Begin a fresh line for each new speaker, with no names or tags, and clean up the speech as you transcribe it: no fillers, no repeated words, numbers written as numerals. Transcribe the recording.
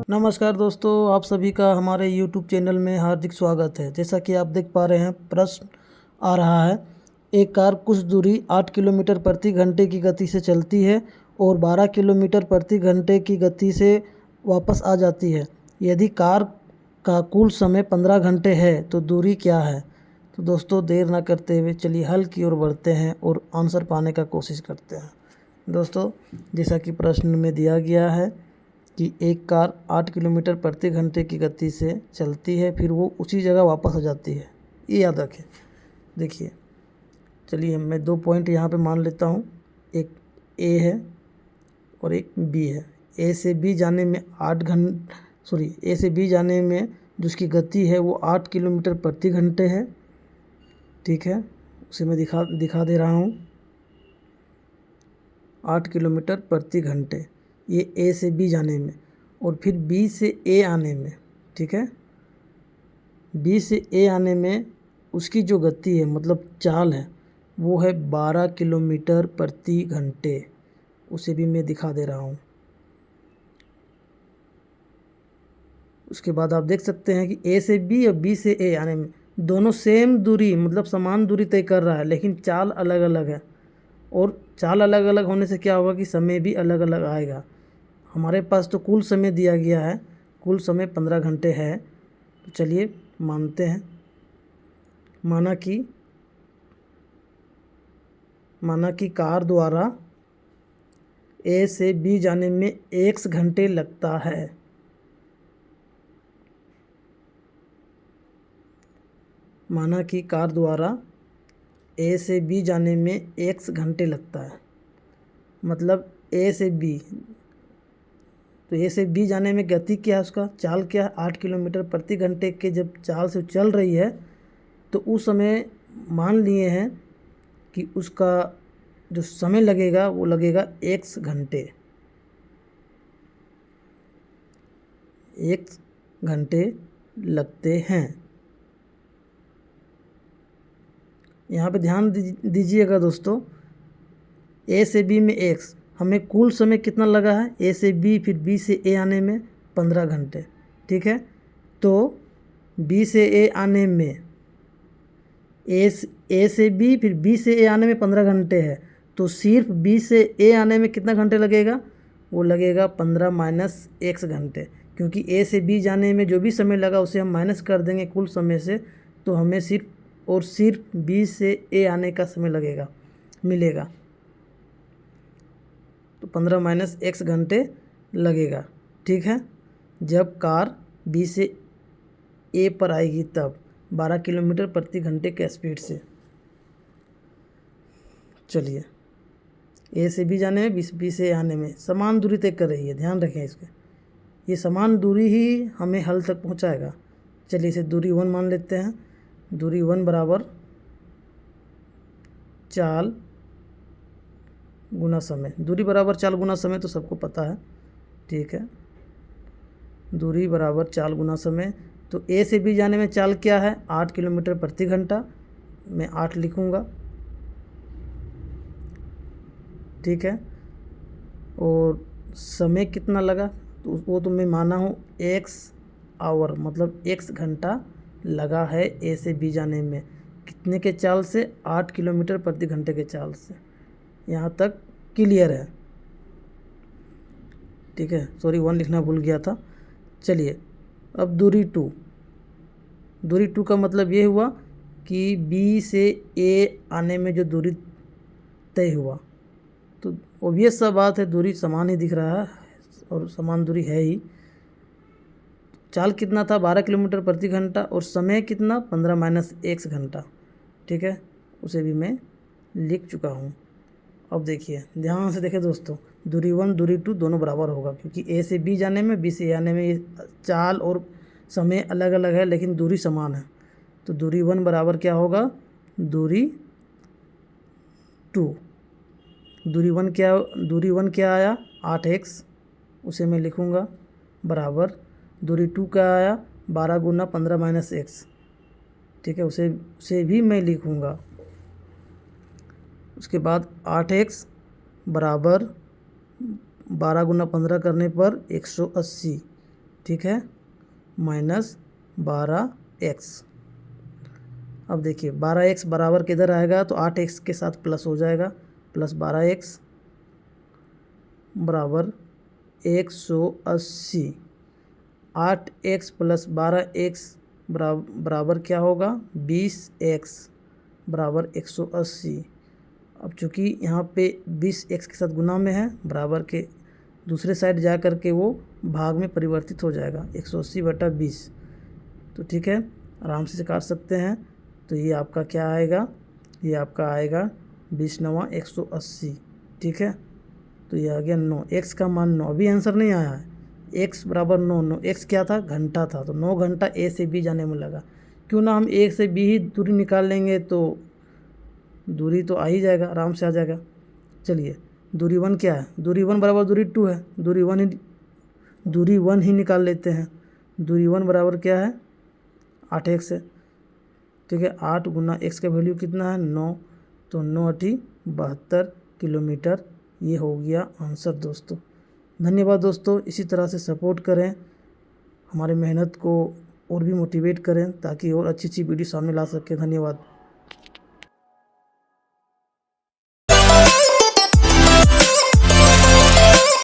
नमस्कार दोस्तों, आप सभी का हमारे YouTube चैनल में हार्दिक स्वागत है। जैसा कि आप देख पा रहे हैं, प्रश्न आ रहा है, एक कार कुछ दूरी 8 किलोमीटर प्रति घंटे की गति से चलती है और 12 किलोमीटर प्रति घंटे की गति से वापस आ जाती है। यदि कार का कुल समय 15 घंटे है तो दूरी क्या है? तो दोस्तों, देर ना करते हुए चलिए हल की ओर बढ़ते हैं और आंसर पाने का कोशिश करते हैं। दोस्तों, जैसा कि प्रश्न में दिया गया है कि एक कार 8 किलोमीटर प्रति घंटे की गति से चलती है, फिर वो उसी जगह वापस आ जाती है। ये याद रखें। देखिए, चलिए मैं 2 पॉइंट यहाँ पे मान लेता हूँ। एक ए है और एक बी है। ए से बी जाने में ए से बी जाने में जिसकी गति है वो 8 किलोमीटर प्रति घंटे है। ठीक है, उसे मैं दिखा दे रहा हूँ। 8 किलोमीटर प्रति घंटे, ये ए से बी जाने में, और फिर बी से ए आने में। ठीक है, बी से ए आने में उसकी जो गति है, मतलब चाल है, वो है 12 किलोमीटर प्रति घंटे। उसे भी मैं दिखा दे रहा हूँ। उसके बाद आप देख सकते हैं कि ए से बी और बी से ए आने में दोनों सेम दूरी, मतलब समान दूरी तय कर रहा है, लेकिन चाल अलग अलग है। और चाल अलग अलग होने से क्या होगा कि समय भी अलग अलग आएगा। हमारे पास तो कुल समय दिया गया है, कुल समय 15 घंटे है। तो चलिए मानते हैं, माना कि कार द्वारा ए से बी जाने में x घंटे लगता है। माना कि कार द्वारा ए से बी जाने में x घंटे लगता है, मतलब ए से बी। तो ए से बी जाने में गति क्या है, उसका चाल क्या है, 8 किलोमीटर प्रति घंटे के जब चाल से चल रही है, तो उस समय मान लिए हैं कि उसका जो समय लगेगा वो लगेगा x घंटे। 1 घंटे लगते हैं। यहाँ पे ध्यान दीजिएगा दोस्तों, ए से बी में x, हमें कुल समय कितना लगा है, ए से बी फिर बी से ए आने में 15 घंटे। ठीक है, तो बी से ए आने में ए से बी फिर बी से ए आने में 15 घंटे है, तो सिर्फ बी से ए आने में कितना घंटे लगेगा, वो लगेगा 15 माइनस x घंटे। क्योंकि ए से बी जाने में जो भी समय लगा उसे हम माइनस कर देंगे कुल समय से, तो हमें सिर्फ बी से ए आने का समय मिलेगा। तो 15 माइनस x घंटे लगेगा। ठीक है, जब कार बी से ए पर आएगी तब 12 किलोमीटर प्रति घंटे के स्पीड से। चलिए, ए से बी जाने में बी से आने में समान दूरी तय कर रही है, ध्यान रखें इसके। ये समान दूरी ही हमें हल तक पहुंचाएगा। चलिए इसे दूरी 1 मान लेते हैं। दूरी 1 बराबर चाल गुना समय। दूरी बराबर चाल गुना समय तो सबको पता है। ठीक है, दूरी बराबर चाल गुना समय। तो ए से बी जाने में चाल क्या है, 8 किलोमीटर प्रति घंटा। मैं 8 लिखूँगा। ठीक है, और समय कितना लगा, तो वो तो मैं माना हूँ x आवर, मतलब x घंटा लगा है ए से बी जाने में। कितने के चाल से, 8 किलोमीटर प्रति घंटे के चाल से। यहाँ तक क्लियर है? ठीक है, सॉरी 1 लिखना भूल गया था। चलिए, अब दूरी 2 का मतलब ये हुआ कि बी से ए आने में जो दूरी तय हुआ, तो ऑब्वियस सा बात है, दूरी समान ही दिख रहा है और समान दूरी है ही। चाल कितना था, 12 किलोमीटर प्रति घंटा, और समय कितना, 15 माइनस x घंटा। ठीक है, उसे भी मैं लिख चुका हूँ। अब देखिए, ध्यान से देखें दोस्तों, दूरी 1 दूरी 2 दोनों बराबर होगा, क्योंकि ए से बी जाने में बी से ए आने में ये चाल और समय अलग अलग है, लेकिन दूरी समान है। तो दूरी 1 बराबर क्या होगा, दूरी 2। दूरी 1 क्या आया, 8x, उसे मैं लिखूँगा बराबर दूरी 2 का आया 12 गुना 15 माइनस x। ठीक है, उसे भी मैं लिखूँगा। उसके बाद 8x बराबर 12 गुना 15 करने पर 180। ठीक है, माइनस 12x। अब देखिए 12x बराबर किधर आएगा, तो 8x के साथ प्लस हो जाएगा, प्लस 12x बराबर 180। 8x प्लस 12x बराबर क्या होगा, 20x बराबर 180। अब चूँकि यहाँ पे 20x के साथ गुना में है, बराबर के दूसरे साइड जा कर के वो भाग में परिवर्तित हो जाएगा, 180/20। तो ठीक है, आराम से काट सकते हैं। तो ये आपका क्या आएगा, ये आपका आएगा 20 9 180। ठीक है, तो ये आ गया 9, x का मान 9। अभी आंसर नहीं आया है, x बराबर 9, 9 x क्या था, घंटा था, तो 9 घंटा a से b जाने में लगा। क्यों ना हम a से b ही दूरी निकाल लेंगे, तो दूरी तो आ ही जाएगा, आराम से आ जाएगा। चलिए दूरी 1 क्या है, दूरी 1 बराबर दूरी 2 है, दूरी 1 ही निकाल लेते हैं। दूरी 1 बराबर क्या है, 8x है। ठीक है, 8 गुना x का वैल्यू कितना है, 9, तो 9 × 72 किलोमीटर। ये हो गया आंसर दोस्तों। धन्यवाद दोस्तों, इसी तरह से सपोर्ट करें, हमारे मेहनत को और भी मोटिवेट करें ताकि और अच्छी वीडियो सामने ला सकें। धन्यवाद।